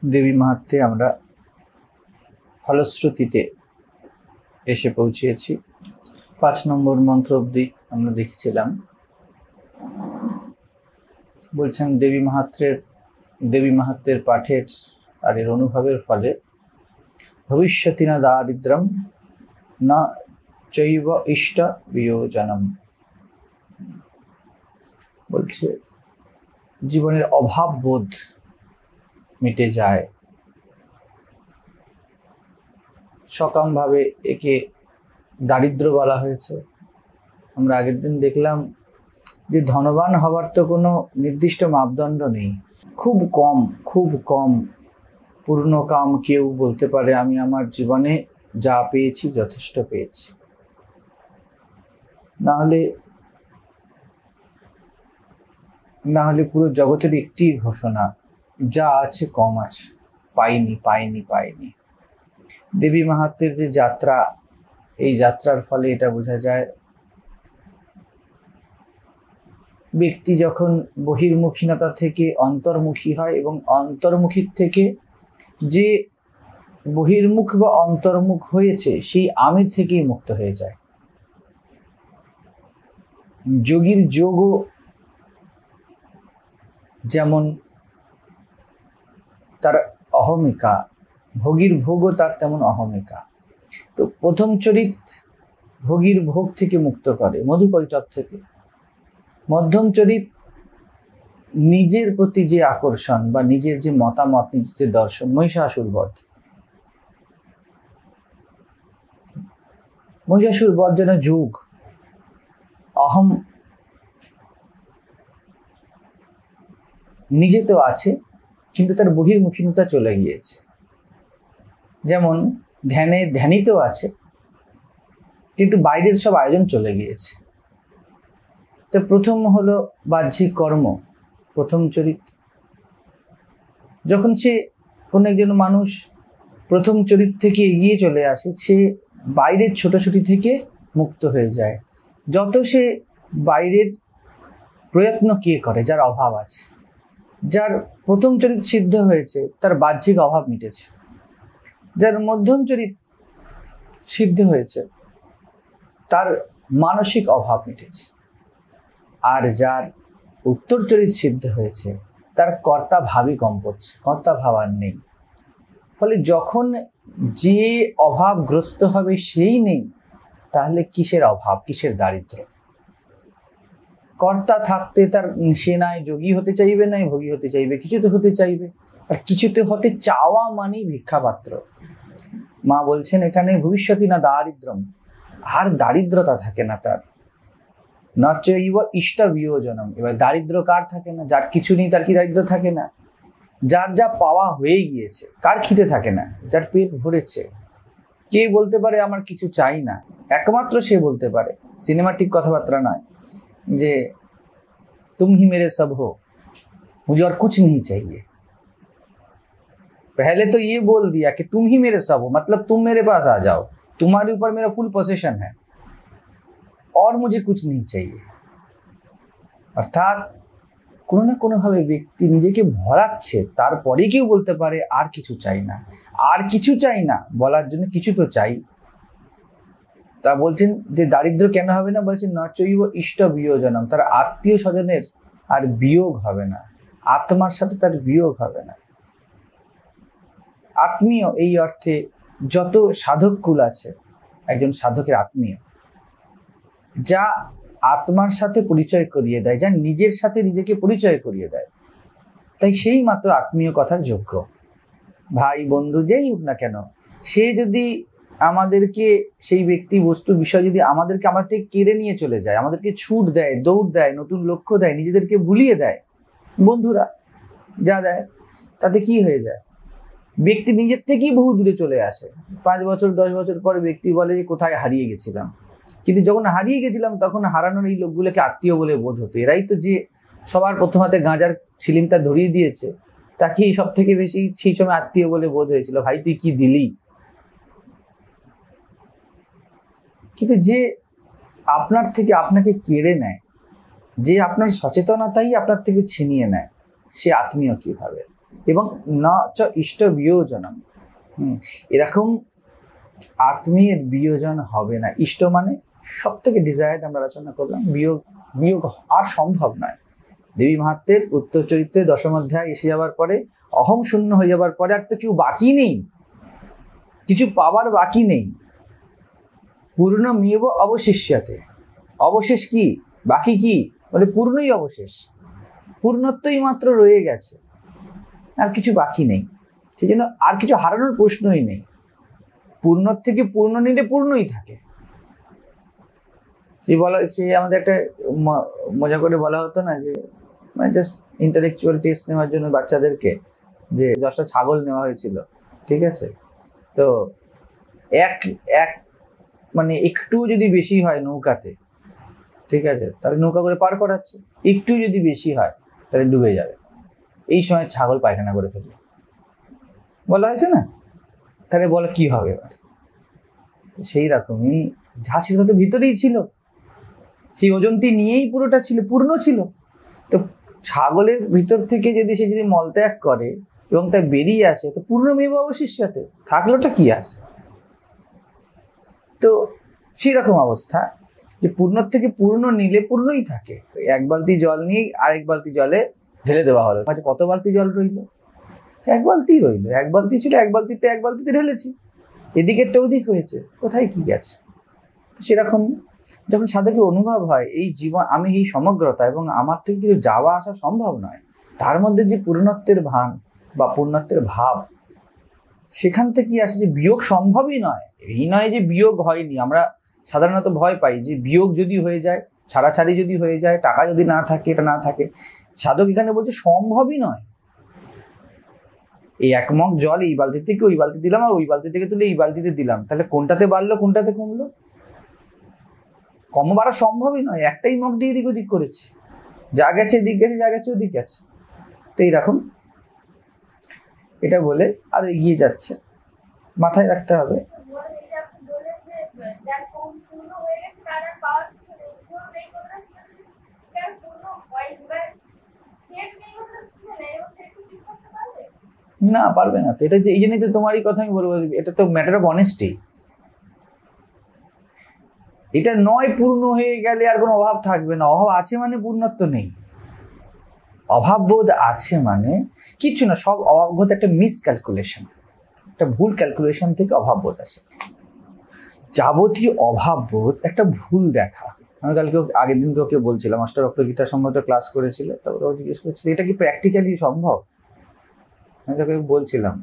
দেবী মাহাত্ম্যে আমরা ফলশ্রুতিতে এসে পৌঁছেছি। 5 নম্বর মন্ত্র অবধি আমরা দেখেছিলাম। বলছেন দেবী মাহাত্ম্যের পাঠের আর এর অনুভবের ফলে ভবিষ্যতি না দারিদ্র্যম না চৈব ইষ্ট বিয়োজনম। বলছে জীবনের অভাব বোধ মিটে যায়। সকাম ভাবে একে দারিদ্র বলা হয়েছে। আমরা আগের দিন দেখলাম যে ধনবান হবার তো কোনো নির্দিষ্ট মাপদণ্ড নেই। খুব কম পূর্ণ কাম কেউ বলতে পারে আমি আমার জীবনে যা পেয়েছি যথেষ্ট পেয়েছি। না হলে পুরো জগতের একটি ঘোষণা, যা আছে কম আছে, পাইনি। দেবী মাহাত্ম্যের যে যাত্রা, এই যাত্রার ফলে এটা বোঝা যায় ব্যক্তি যখন বহির্মুখীনতা থেকে অন্তর্মুখী হয় এবং অন্তর্মুখীর থেকে যে বহির্মুখ বা অন্তর্মুখ হয়েছে সেই আমির থেকেই মুক্ত হয়ে যায়। যোগীর যোগও যেমন তার অহমিকা, ভোগীর ভোগও তার তেমন অহমিকা। তো প্রথম চরিত ভোগীর ভোগ থেকে মুক্ত করে, মধুকৈটব থেকে। মধ্যম চরিত নিজের প্রতি যে আকর্ষণ বা নিজের যে মতামত, নিজের যে দর্শন, মহিষাসুর বধ যেন যোগ। অহম নিজে তো আছে কিন্তু তার বহির্মুখীনতা চলে গিয়েছে। যেমন ধ্যানিত আছে কিন্তু বাইরের সব আয়োজন চলে গিয়েছে। তো প্রথম হলো বাহ্যিক কর্ম, প্রথম চরিত। যখন সে কোনো একজন মানুষ প্রথম চরিত থেকে এগিয়ে চলে আসে, সে বাইরের ছোটাছুটি থেকে মুক্ত হয়ে যায়। যত সে বাইরের প্রয়ত্ন কে করে, যার অভাব আছে, যার প্রথম চরিত সিদ্ধ হয়েছে তার বাহ্যিক অভাব মিটেছে, যার মধ্যম চরিত সিদ্ধ হয়েছে তার মানসিক অভাব মিটেছে, আর যার উত্তর চরিত সিদ্ধ হয়েছে তার কর্তা ভাবই কম পড়ছে, কর্তা ভাব আর নেই। ফলে যখন যে অভাবগ্রস্ত হবে সেই নেই, তাহলে কিসের অভাব, কিসের দারিদ্র? কর্তা থাকতে তার সে নাই যোগী হতে চাইবে, নাই ভোগী হতে চাইবে, কিছুতে হতে চাইবে। আর কিছুতে হতে চাওয়া মানেই ভিক্ষাপাত্র। মা বলছেন এখানে ভবিষ্যতি না দারিদ্র্যম, আর দারিদ্রতা থাকে না তার। না চৈব ইষ্ট বিয়োজনম। এবার দারিদ্র কার থাকে না? যার কিছু নেই তার কি দারিদ্র থাকে না? যার যা পাওয়া হয়ে গিয়েছে, কার খিদে থাকে না? যার পেট ভরেছে। কে বলতে পারে আমার কিছু চাই না? একমাত্র সে বলতে পারে, সিনেমাটিক কথাবার্তা নয়, যে तुम ही मेरे सब हो, मुझे और कुछ नहीं चाहिए। पहले तो ये बोल दिया कि तुम ही मेरे सब हो, मतलब तुम मेरे पास आ जाओ, तुम्हारे ऊपर मेरा फुल पोसेशन है और मुझे कुछ नहीं चाहिए। অর্থাৎ কোনো না কোনোভাবে ব্যক্তি নিজেকে ভরাচ্ছে, তারপরে কেউ বলতে পারে আর কিছু চাই না। আর কিছু চাই না বলার জন্য কিছু তো চাই। তা বলছেন যে দারিদ্র কেন হবে না? বলছেন ন চৈব ইষ্ট বিয়োজনম, তার আত্মীয় স্বজনের আর বিয়োগ হবে না, আত্মার সাথে তার বিয়োগ হবে না। আত্মীয় এই অর্থে যত সাধক কুল আছে, একজন সাধকের আত্মীয়, যা আত্মার সাথে পরিচয় করিয়ে দেয়, যা নিজের সাথে নিজেকে পরিচয় করিয়ে দেয়, তাই সেই মাত্র আত্মীয় কথার যোগ্য। ভাই বন্ধু যেই হোক না কেন, সে যদি আমাদেরকে, সেই ব্যক্তি বস্তু বিষয় যদি আমাদের থেকে কেড়ে নিয়ে চলে যায়, আমাদেরকে ছুট দেয়, দৌড় দেয়, নতুন লক্ষ্য দেয়, নিজেদেরকে ভুলিয়ে দেয়, বন্ধুরা যা দেয়, তাতে কি হয়ে যায়? ব্যক্তি নিজের থেকেই বহু দূরে চলে আসে। 5 বছর 10 বছর পরে ব্যক্তি বলে যে কোথায় হারিয়ে গেছিলাম। কিন্তু যখন হারিয়ে গেছিলাম তখন হারানোর এই লোকগুলোকে আত্মীয় বলে বোধ হতো। এরাই তো যে সবার প্রথম হাতে গাঁজার ছিলিমটা ধরিয়ে দিয়েছে, তাকেই সব থেকে বেশি সেই সময় আত্মীয় বলে বোধ হয়েছিল। ভাই তুই কি দিলি? কিন্তু যে আপনার থেকে আপনাকে কেড়ে নেয়, যে আপনার সচেতনতাই আপনার থেকে ছিনিয়ে নেয়, সে আত্মীয় কিভাবে? এবং না চ ইষ্ট বিয়োজনম, এরকম আত্মীয়ের বিয়োজন হবে না। ইষ্ট মানে সব থেকে ডিজায়ার্ড আমরা আলোচনা করলাম, বিয়োগ বিয়োগ আর সম্ভব নয়। দেবী মাহাত্ম্যের উত্তর চরিত্রে দশম অধ্যায় এসে যাওয়ার পরে, অহং শূন্য হয়ে যাবার পরে আর তো কেউ বাকি নেই, কিছু পাওয়ার বাকি নেই। পূর্ণমেব অবশিষ্যতে, অবশেষ কি, বাকি কি বলে পূর্ণই অবশেষ, পূর্ণত্বই মাত্র রয়ে গেছে, আর কিছু বাকি নেই। সেই জন্য আর কিছু হারানোর প্রশ্নই নেই। পূর্ণ থেকে পূর্ণ নিলে পূর্ণই থাকে। সেই বলা হচ্ছে, আমাদের একটা মজা করে বলা হতো না যে মানে জাস্ট ইন্টালেকচুয়াল টেস্ট নেওয়ার জন্য বাচ্চাদেরকে, যে 10টা ছাগল নেওয়া হয়েছিল, ঠিক আছে, তো এক এক মানে একটু যদি বেশি হয় নৌকাতে, ঠিক আছে, তাহলে নৌকা করে পার করাচ্ছে, একটু যদি বেশি হয় তাহলে ডুবে যাবে। এই সময় ছাগল পায়খানা করে ফেলবে, বলা হয়েছে না, তাহলে বলো কি হবে এবার? সেই রকমই যা ছিল তো ভিতরেই ছিল, সেই ওজনটি নিয়েই পুরোটা ছিল, পূর্ণ ছিল। তো ছাগলের ভিতর থেকে যদি সে যদি মলত্যাগ করে এবং তা বেরিয়ে আসে, তো পূর্ণমেব অবশিষ্যতে, থাকলোটা কি আর? তো সেই রকম অবস্থা যে পূর্ণ থেকে পূর্ণ নিলে পূর্ণই থাকে। এক বালতি জল নিয়ে আরেক বালতি জলে ঢেলে দেওয়া হলো, কত বালতি জল রইল? এক বালতি রইল। এক বালতি ছিল, এক বালতিতে ঢেলেছি, এদিকেরটা ওদিক হয়েছে, কোথায় কি গেছে? সেরকম যখন সাধকের অনুভব হয় এই জীবন, আমি এই সমগ্রতা এবং আমার থেকে কিছু যাওয়া আসা সম্ভব নয়, তার মধ্যে যে পূর্ণত্বের ভান বা পূর্ণত্বের ভাব, সেখান থেকে আসে যে বিয়োগ সম্ভবই নয়। এই নয় যে বিয়োগ হয়নি, আমরা সাধারণত ভয় পাই যে বিয়োগ যদি হয়ে যায়, ছাড়াছাড়ি যদি হয়ে যায়, টাকা যদি না থাকে, এটা না থাকে। সাধক এখানে বলছে সম্ভবই নয়। এই এক মগ জল এই বালতি থেকে ওই বালতি দিলাম, আর ওই বালতি থেকে তুলে এই বালতিতে দিলাম, তাহলে কোনটাতে বাড়লো কোনটাতে কমলো? কম বাড়া সম্ভবই নয়। একটাই মগ দিয়ে এদিক ওদিক করেছি, যা গেছে এদিক গেছে, যা গেছে ওদিক গেছে। তো এইরকম এটা বলে আর এগিয়ে যাচ্ছে, মাথায় রাখতে হবে। না, পারবে না তো। এটা যে এই জন্যই তো তোমারই কথা আমি বলবো, এটা তো ম্যাটার অফ অনেস্টি। এটা নয় পূর্ণ হয়ে গেলে আর কোনো অভাব থাকবে না। অভাব আছে মানে পূর্ণত্ব নেই, অভাববোধ আছে মানে কিচ্ছু না। সব অভাববোধ একটা মিসক্যালকুলেশন, একটা ভুল ক্যালকুলেশন থেকে অভাববোধ আসে। যাবতীয় অভাববোধ একটা ভুল দেখা। আমি কালকে আগের দিন ওকে বলছিলাম, অষ্টাবক্র গীতা সম্বন্ধে ক্লাস করেছিল, তারপরে ও জিজ্ঞেস করছিল এটা কি প্র্যাকটিক্যালি সম্ভব। আমি তাকে বলছিলাম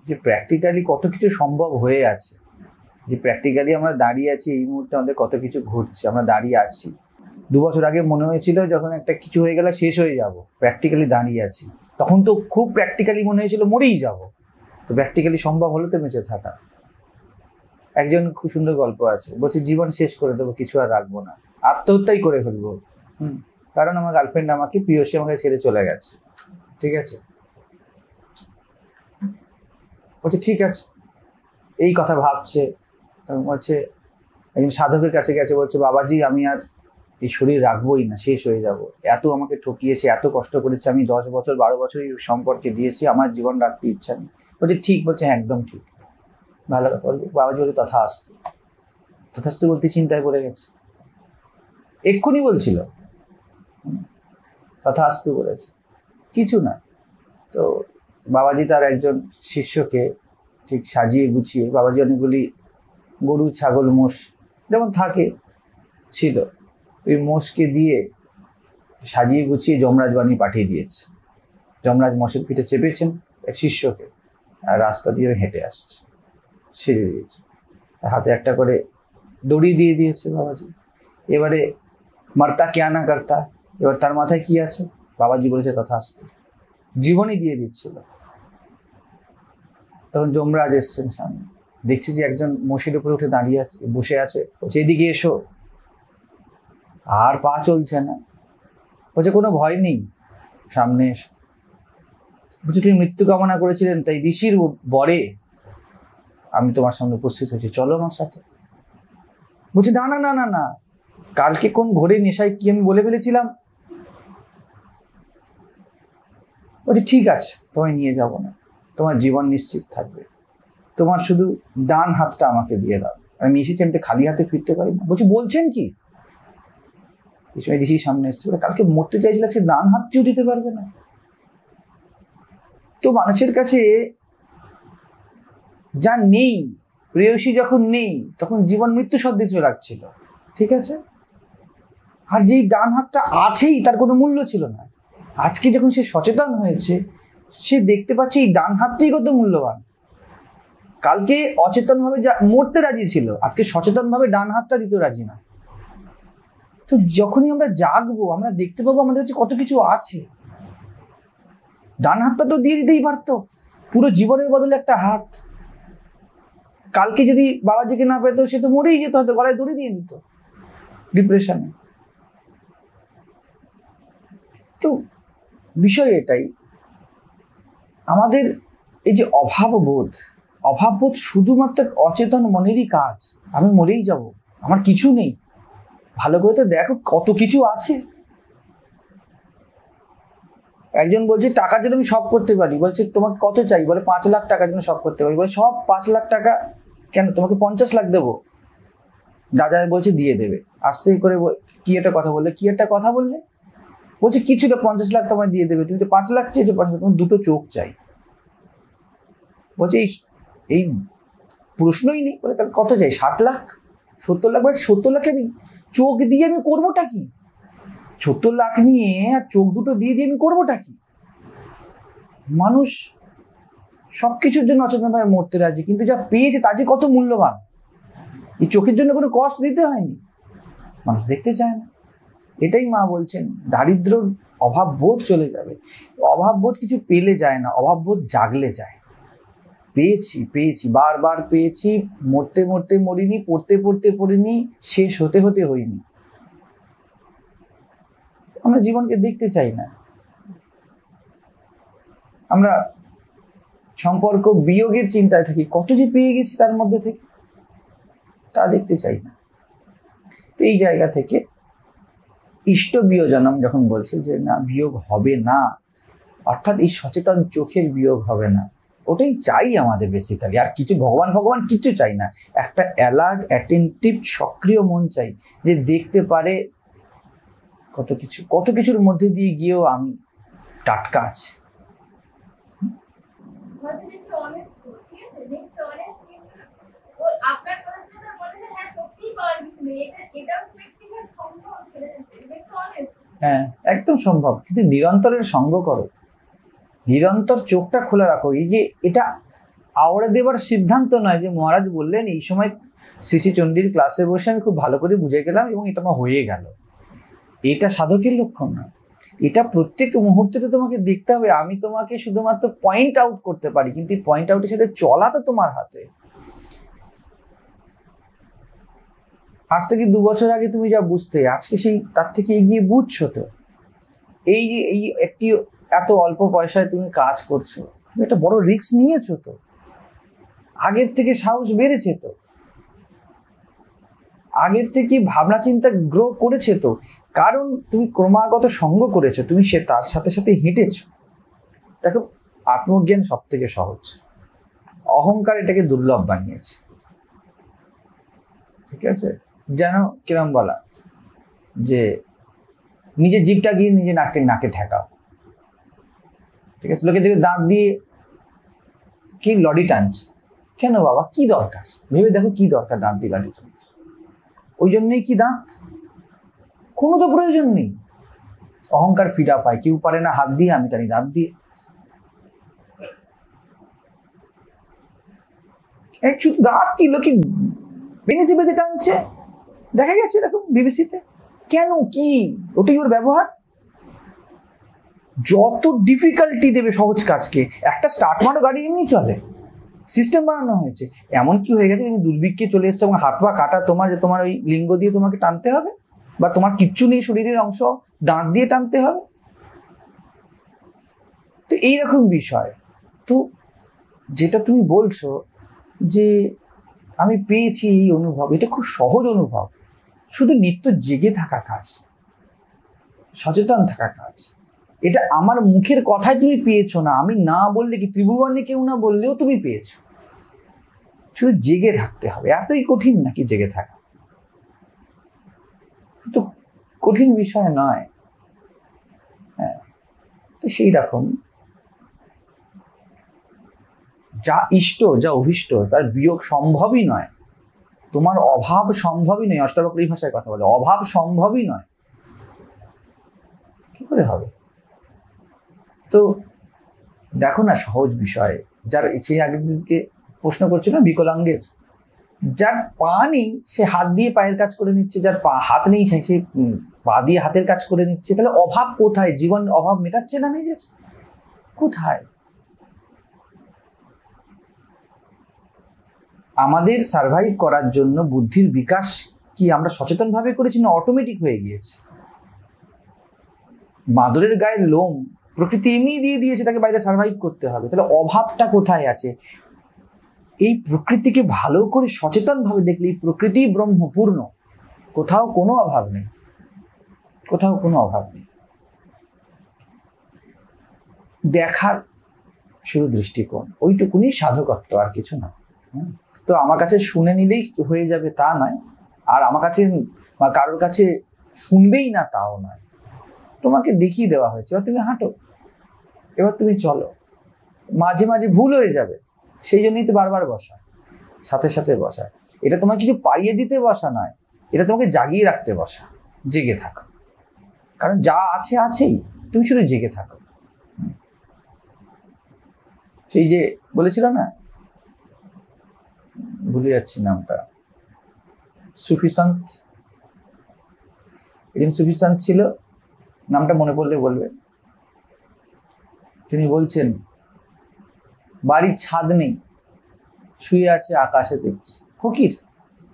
যে প্র্যাকটিক্যালি কত কিছু সম্ভব হয়ে আছে, যে প্র্যাকটিক্যালি আমরা দাঁড়িয়ে আছি, এই মুহূর্তে আমাদের কত কিছু ঘটছে, আমরা দাঁড়িয়ে আছি। 2 বছর আগে মনে হয়েছিল যখন একটা কিছু হয়ে গেলে শেষ হয়ে যাব, প্র্যাকটিক্যালি দাঁড়িয়ে আছি, তখন তো খুব প্র্যাকটিক্যালি মনে হয়েছিল মরেই যাব। তো প্র্যাকটিক্যালি সম্ভব হলো তো বেঁচে থাকা। একজন খুব সুন্দর গল্প আছে, বলছে জীবন শেষ করে দেবো, কিছু আর রাখবো না, আত্মহত্যাই করে ফেলবো। কারণ আমার গার্লফ্রেন্ড আমাকে, প্রিয়সী আমাকে ছেড়ে চলে গেছে। ঠিক আছে, বলছে ঠিক আছে, এই কথা ভাবছে। তখন বলছে একজন সাধকের কাছে গেছে, বলছে বাবাজি আমি আর এই শরীর রাখবোই না, শেষ হয়ে যাব, এত আমাকে ঠকিয়েছে, এত কষ্ট করেছে, আমি 10 বছর 12 বছর এই সম্পর্কে দিয়েছি, আমার জীবন রাখতে ইচ্ছা নেই। বলছে ঠিক, বলছে একদম ঠিক, ভালো কথা। বলছে বাবাজি বলছে তথাস্তু, তথাস্তু বলতে চিন্তায় পড়ে গেছে, এক্ষুনি বলছিল তথাস্তু বলেছে, কিছু না। তো বাবাজি তার একজন শিষ্যকে ঠিক সাজিয়ে গুছিয়ে, বাবাজি অনেকগুলি গরু ছাগল মোষ যেমন থাকে ছিল, ওই মোষকে দিয়ে সাজিয়ে গুছিয়ে যমরাজ বাণী পাঠিয়ে দিয়েছে। যমরাজ মোষের পিঠে চেপেছেন এক শিষ্যকে, আর রাস্তা দিয়ে হেঁটে আসছে, সেরে দিয়েছে, হাতে একটা করে দড়ি দিয়ে দিয়েছে বাবাজি। এবারে মার্তা কেয়া না কর্তা, এবার তার মাথায় কি আছে? বাবাজি বলেছে তথাস্তু, জীবনই দিয়ে দিচ্ছিল। তখন যমরাজ এসছেন সামনে, দেখছি যে একজন মোষের উপরে উঠে দাঁড়িয়ে আছে, বসে আছে, বলছে এদিকে এসো। আর পা চলছে না, বলছে কোনো ভয় নেই, সামনে এসো। বলছে তুমি মৃত্যু কামনা করেছিলেন, তাই ঋষির বরে আমি তোমার সামনে উপস্থিত হয়েছি, চলো আমার সাথে। বলছে না না না না না, কালকে কোন ঘোরে নেশায় কি আমি বলে ফেলেছিলাম। বলছে ঠিক আছে, তোমায় নিয়ে যাব না, তোমার জীবন নিশ্চিত থাকবে, তোমার শুধু ডান হাতটা আমাকে দিয়ে দাও, আমি এসেছি, আমি তো খালি হাতে ফিরতে পারি না। বলছি বলছেন কি? এই সময় ঋষির সামনে এসছে, কালকে মরতে চাইছিল, সে ডান হাতটিও দিতে পারবে না। তো মানুষের কাছে যা নেই, প্রেয়সী যখন নেই, তখন জীবন মৃত্যু সদৃশ লাগছিল, ঠিক আছে? আর যেই ডান হাতটা আছেই, তার কোনো মূল্য ছিল না। আজকে যখন সে সচেতন হয়েছে, সে দেখতে পাচ্ছে এই ডান হাতটাই কত মূল্যবান। কালকে অচেতনভাবে যা মরতে রাজি ছিল, আজকে সচেতনভাবে ডান হাতটা দিতে রাজি না। তো যখনই আমরা জাগবো, আমরা দেখতে পাবো আমাদের কাছে কত কিছু আছে। ডান হাতটা তো দিয়ে দিতেই পারতো, পুরো জীবনের বদলে একটা হাত। কালকে যদি বাবাজিকে না পেতো, সে তো মরেই যেত, হয়তো গলায় দড়ি দিয়ে দিত ডিপ্রেশনে। তো বিষয় এটাই, আমাদের এই যে অভাববোধ শুধুমাত্র অচেতন মনেরই কাজ। আমি মরেই যাব, আমার কিছু নেই। ভালো করে তো দেখো কত কিছু আছে। একজন বলছে টাকার জন্য আমি সব করতে পারি, বলছে তোমাকে কত চাই, বলে 5 লাখ টাকার জন্য সব করতে পারি। বলে সব 5 লাখ টাকা কেন, তোমাকে 50 লাখ দেবো। দাদা বলছে দিয়ে দেবে। আস্তে করে কি একটা কথা বললে, বলছে কিছুটা 50 লাখ তোমায় দিয়ে দেবে, তুমি তো 5 লাখ চেয়েছো, 5 লাখ, তোমার 2টো চোখ চাই। বলছে এই প্রশ্নই নেই। বলে তাহলে কত চাই, 60 লাখ 70 লাখ। বলে 70 লাখে আমি চোখ দিয়ে আমি করবোটা কি? 70 লাখ নিয়ে আর চোখ দুটো দিয়ে আমি করবোটা কি? মানুষ সবকিছুর জন্য অচেতনভাবে মরতে রাজি, কিন্তু যা পেয়েছে তা যে কত মূল্যবান। এই চোখের জন্য কোনো কষ্ট দিতে হয়নি, মানুষ দেখতে চায় না। এটাই মা বলছেন, দারিদ্র অভাববোধ চলে যাবে। অভাববোধ কিছু পেলে যায় না, অভাববোধ জাগলে যায়। পেয়েছি বারবার পেয়েছি, মরতে মরতে মরিনি, পড়তে পড়তে পড়িনি, শেষ হতে হতে হইনি। আমরা জীবনকে দেখতে চাই না, আমরা সম্পর্ক বিয়োগের চিন্তায় থাকি, কত যে পেয়ে গেছি তার মধ্যে থেকে, তা দেখতে চাই না। তো এই জায়গা থেকে ইষ্ট বিয়োজনম যখন বলছে যে না, বিয়োগ হবে না, অর্থাৎ এই সচেতন চোখের বিয়োগ হবে না, ওটাই চাই আমাদের বেসিক্যালি। আর কিছু ভগবান কিছু চাই না, একটা অ্যালার্ট অ্যাটেন্টিভ সক্রিয় মন চাই, যে দেখতে পারে কত কিছুর মধ্যে দিয়ে গিয়েও আমি টাটকা আছি। হ্যাঁ, একদম সম্ভব, কিন্তু নিরন্তরের সঙ্গ করো, নিরন্তর চোখটা খোলা রাখো। এই যে এটা আওড়ে দেবার সিদ্ধান্ত নয়, যে মহারাজ বললেন এই সময় শ্রী চণ্ডীর ক্লাসে বসে আমি খুব ভালো করে বুঝে গেলাম এবং এটা আমার হয়ে গেল, এটা সাধকের লক্ষণ না। এটা প্রত্যেক মুহূর্তে তোমাকে দেখতে হবে। আমি তোমাকে শুধুমাত্র পয়েন্ট আউট করতে পারি, কিন্তু পয়েন্ট আউটের সাথে চলা তো তোমার হাতে। আজ থেকে 2 বছর আগে তুমি যা বুঝতে, আজকে সেই তার থেকে এগিয়ে বুঝছো। তো এই যে এই একটি এত অল্প পয়সায় তুমি কাজ করছো, তুমি একটা বড় রিস্ক নিয়েছো, তো আগের থেকে সাহস বেড়েছে, তো আগের থেকে ভাবনা চিন্তা গ্রো করেছে, তো কারণ তুমি ক্রমাগত সঙ্গ করেছো, তুমি তার সাথে সাথে হেঁটেছো। দেখো, আত্মজ্ঞান সব থেকে সহজ, অহংকার এটাকে দুর্লভ বানিয়েছে। ঠিক আছে, যেন কিরম বলা, যে নিজের জিভটা গিয়ে নিজে নাকে ঠেকাও। ঠিক আছে, লোকে দেখে দাঁত দিয়ে কি লডি টানছে, কেন বাবা, কি দরকার? ভেবে দেখো কি দরকার দাঁত দিয়ে লডি টানছে? ওই জন্যই কি দাঁত? কোনো তো প্রয়োজন নেই। অহংকার ফিরা পায়, কেউ পারে না হাত দিয়ে, আমি টানি দাঁত দিয়ে। শুধু দাঁত কি, লোকে বেনিসি বেঁধে টানছে, দেখা গেছে এরকম বিবিসিতে। কেন, কি ওটাই ওর ব্যবহার? যত ডিফিকাল্টি দেবে সহজ কাজকে, একটা স্টার্ট মারো, গাড়ি এমনি চলে, সিস্টেম বানানো হয়েছে। এমন কি হয়ে গেছে, তুমি দুর্ভিক্ষে চলে এসছো এবং হাত পা কাটা তোমার, যে তোমার ওই লিঙ্গ দিয়ে তোমাকে টানতে হবে, বা তোমার কিচ্ছু নেই শরীরের অংশ, দাঁত দিয়ে টানতে হবে। তো এইরকম বিষয়। তো যেটা তুমি বলছো যে আমি পেয়েছি এই অনুভব, এটা খুব সহজ অনুভব। শুধু নিত্য জেগে থাকা কাজ, সচেতন থাকা কাজ, এটা আমার মুখের কথায় তুমি পেয়েছো না, আমি না বললে কি, ত্রিভুবনে কেউ না বললেও তুমি পেয়েছো। শুধু জেগে থাকতে হবে। এতই কঠিন নাকি জেগে থাকা? তো কঠিন বিষয় নয়। হ্যাঁ, তো সেই রকম যা ইষ্ট যা অভিষ্ট তার বিয়োগ সম্ভবই নয়, তোমার অভাব সম্ভবই নয়। অষ্টাবক্র এই ভাষায় কথা বলে, অভাব সম্ভবই নয়, কি করে হবে? তো দেখো না, সহজ বিষয়। যার সেই আগের দিনকে প্রশ্ন করছিল বিকলাঙ্গের, যার পা নেই সে হাত দিয়ে পায়ের কাজ করে নিচ্ছে, যার হাত নেই সে পা দিয়ে হাতের কাজ করে নিচ্ছে। তাহলে অভাব কোথায়? জীবন অভাব মেটাচ্ছে না নিজের? কোথায়? আমাদের সার্ভাইভ করার জন্য বুদ্ধির বিকাশ কি আমরা সচেতনভাবে করেছি না অটোমেটিক হয়ে গিয়েছে? বাঁদরের গায়ের লোম প্রকৃতি এমনি দিয়ে দিয়েছে, তাকে বাইরে সার্ভাইভ করতে হবে। তাহলে অভাবটা কোথায় আছে? এই প্রকৃতিকে ভালো করে সচেতনভাবে দেখলে এই প্রকৃতি ব্রহ্মপূর্ণ, কোথাও কোনো অভাব নেই, কোথাও কোনো অভাব নেই। দেখার শুধু দৃষ্টিকোণ, ওইটুকুনি সাধকত্ব, আর কিছু না। তো আমার কাছে শুনে নিলেই হয়ে যাবে তা নয়, আর আমার কাছে বা কারোর কাছে শুনবেই না তাও নয়। তোমাকে দেখিয়ে দেওয়া হয়েছে, এবার তুমি হাঁটো, এবার তুমি চলো। মাঝে মাঝে ভুল হয়ে যাবে, সেই জন্যই তো বারবার বসা, সাথে সাথে বসা। এটা তোমাকে কিছু পাইয়ে দিতে বসা নয়, এটা তোমাকে জাগিয়ে রাখতে বসা। জেগে থাকো, কারণ যা আছে আছেই, তুমি শুধু জেগে থাকো। সেই যে বলেছিল না, ভুলে যাচ্ছি নামটা, সুফিসান্ত, একজন সুফিসান্ত ছিল, নামটা মনে পড়লে বলবে। তিনি বলছেন বাড়ির ছাদ নেই, শুয়ে আছে আকাশে দেখছে। ফকির,